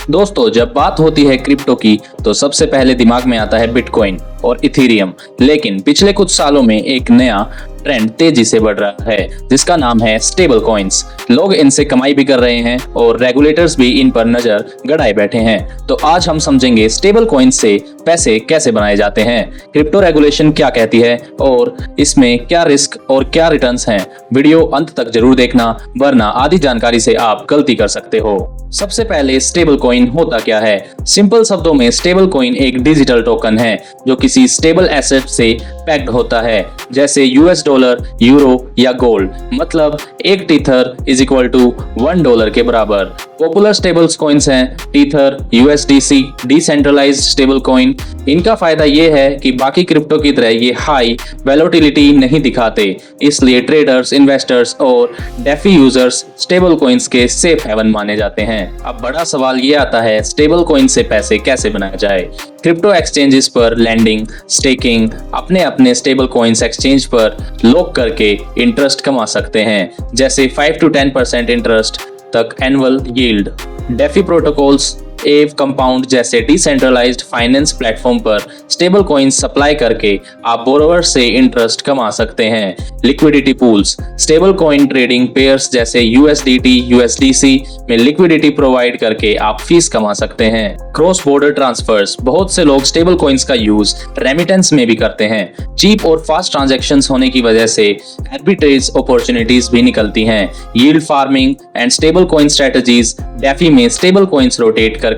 दोस्तों, जब बात होती है क्रिप्टो की तो सबसे पहले दिमाग में आता है बिटकॉइन और इथेरियम। लेकिन पिछले कुछ सालों में एक नया ट्रेंड तेजी से बढ़ रहा है जिसका नाम है स्टेबल कॉइन्स। लोग इनसे कमाई भी कर रहे हैं और रेगुलेटर्स भी इन पर नजर गड़ाए बैठे हैं। तो आज हम समझेंगे स्टेबल कॉइन्स से पैसे कैसे बनाए जाते हैं, क्रिप्टो रेगुलेशन क्या कहती है और इसमें क्या रिस्क और क्या रिटर्न्स हैं। वीडियो अंत तक जरूर देखना, वरना आधी जानकारी से आप गलती कर सकते हो। सबसे पहले स्टेबल कॉइन होता क्या है? सिंपल शब्दों में स्टेबल कॉइन एक डिजिटल टोकन है जो किसी स्टेबल एसेट से पैक्ड होता है, जैसे यूएस डॉलर, यूरो या गोल्ड। मतलब एक टीथर इज इक्वल टू $1 के बराबर। पॉपुलर स्टेबल कॉइन्स हैं Tether, USDC, decentralised stable coin. इनका फायदा ये है कि बाकी क्रिप्टो की तरह ये हाई वैलोटिलिटी नहीं दिखाते, इसलिए ट्रेडर्स, इन्वेस्टर्स और डेफी यूजर्स स्टेबल कॉइन्स के सेफ हेवन माने जाते हैं। अब बड़ा सवाल ये आता है, स्टेबल कॉइन से पैसे कैसे बनाया जाए? क्रिप्टो एक्सचेंजेस पर लैंडिंग, स्टेकिंग, अपने स्टेबल कॉइन्स एक्सचेंज पर लॉक करके इंटरेस्ट कमा सकते हैं, जैसे 5 to 10% इंटरेस्ट तक एनुअल यील्ड। डेफी प्रोटोकॉल्स, एव कंपाउंड जैसे डिसेंट्रलाइज्ड फाइनेंस प्लेटफॉर्म पर स्टेबल कॉइन्स सप्लाई करके आप बोरोवर से इंटरेस्ट कमा सकते हैं। Liquidity pools, stable coin trading pairs जैसे यूएसडीटी, यूएसडीसी में लिक्विडिटी प्रोवाइड करके आप फीस कमा सकते हैं। क्रॉस बॉर्डर ट्रांसफर्स, बहुत से लोग स्टेबल कॉइन्स का यूज रेमिटेंस में भी करते हैं। चीप और फास्ट ट्रांजैक्शंस होने की वजह से आर्बिट्रेज अपॉर्चुनिटीज भी निकलती हैं। Yield farming and stable coin strategies, DeFi में स्टेबल कॉइन्स रोटेट करके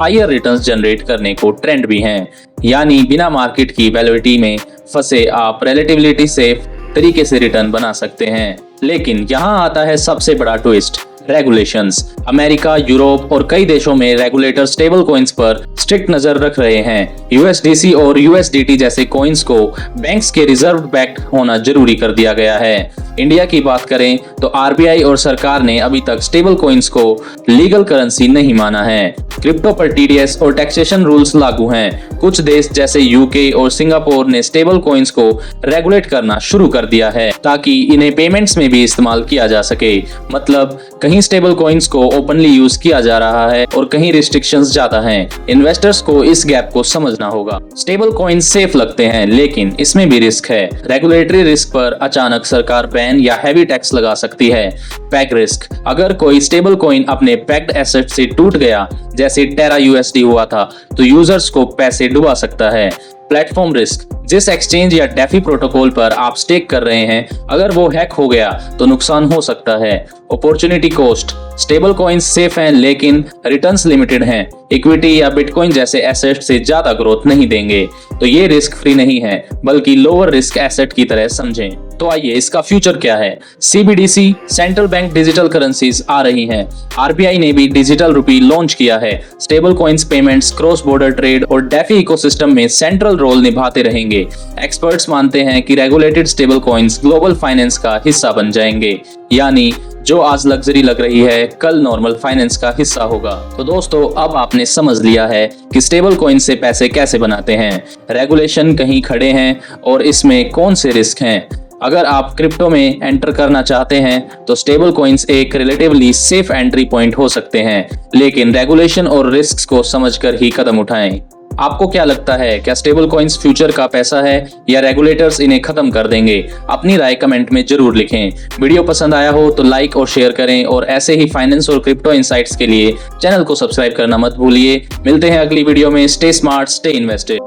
हायर रिटर्न्स जनरेट करने को ट्रेंड भी हैं। यानी बिना मार्केट की वैल्यूएबिलिटी में फंसे आप रिलेटिवली सेफ तरीके से रिटर्न बना सकते हैं। लेकिन यहाँ आता है सबसे बड़ा ट्विस्ट, रेगुलेशंस। अमेरिका, यूरोप और कई देशों में रेगुलेटर स्टेबल कॉइन्स पर स्ट्रिक्ट नजर रख रहे हैं। यूएसडीसी और यूएसडीटी जैसे कॉइन्स को बैंक्स के रिजर्व बैक्ड होना जरूरी कर दिया गया है। इंडिया की बात करें तो आरबीआई और सरकार ने अभी तक स्टेबल कॉइन्स को लीगल करेंसी नहीं माना है। क्रिप्टो पर टीडीएस और टैक्सेशन रूल्स लागू हैं। कुछ देश जैसे यूके और सिंगापुर ने स्टेबल कॉइन्स को रेगुलेट करना शुरू कर दिया है ताकि इन्हें पेमेंट्स में भी इस्तेमाल किया जा सके। मतलब कहीं स्टेबल कॉइन्स को ओपनली यूज किया जा रहा है और कहीं रिस्ट्रिक्शंस ज्यादा हैं। इन्वेस्टर्स को इस गैप को समझना होगा। स्टेबल कॉइन्स सेफ लगते हैं लेकिन इसमें भी रिस्क है। रेगुलेटरी रिस्क पर अचानक सरकार बैन या हैवी टैक्स लगा सकती है। पैक रिस्क, अगर कोई स्टेबल कॉइन अपने पैक्ड एसेट से टूट गया, जैसे टेरा यूएसडी हुआ था, तो यूजर्स को पैसे डुबा सकता है। प्लेटफॉर्म रिस्क, जिस एक्सचेंज या डेफी प्रोटोकॉल पर आप स्टेक कर रहे हैं, अगर वो हैक हो गया तो नुकसान हो सकता है। Opportunity cost, stable coins safe हैं लेकिन रिटर्न्स लिमिटेड हैं। इक्विटी या बिटकॉइन जैसे एसेट से ज्यादा ग्रोथ नहीं देंगे, तो ये रिस्क फ्री नहीं है बल्कि लोअर रिस्क एसेट की तरह समझें। तो आइए, इसका फ्यूचर क्या है? CBDC, central bank digital currencies आ रही हैं। आरबीआई ने भी डिजिटल रुपी लॉन्च किया है। Stable coins payments, cross border trade और डेफी इकोसिस्टम में सेंट्रल रोल निभाते रहेंगे। एक्सपर्ट्स मानते हैं कि regulated stable coins global finance का हिस्सा बन जाएंगे, यानी जो आज लग्जरी लग रही है कल नॉर्मल फाइनेंस का हिस्सा होगा। तो दोस्तों, अब आपने समझ लिया है कि स्टेबल कॉइन से पैसे कैसे बनाते हैं, रेगुलेशन कहीं खड़े हैं और इसमें कौन से रिस्क हैं। अगर आप क्रिप्टो में एंटर करना चाहते हैं तो स्टेबल कॉइन्स एक रिलेटिवली सेफ एंट्री पॉइंट हो सकते हैं, लेकिन रेगुलेशन और रिस्क को समझकर ही कदम उठाएं। आपको क्या लगता है, क्या स्टेबल कॉइन्स फ्यूचर का पैसा है या रेगुलेटर्स इन्हें खत्म कर देंगे? अपनी राय कमेंट में जरूर लिखें। वीडियो पसंद आया हो तो लाइक और शेयर करें और ऐसे ही फाइनेंस और क्रिप्टो इनसाइट्स के लिए चैनल को सब्सक्राइब करना मत भूलिए। मिलते हैं अगली वीडियो में। Stay smart, stay invested.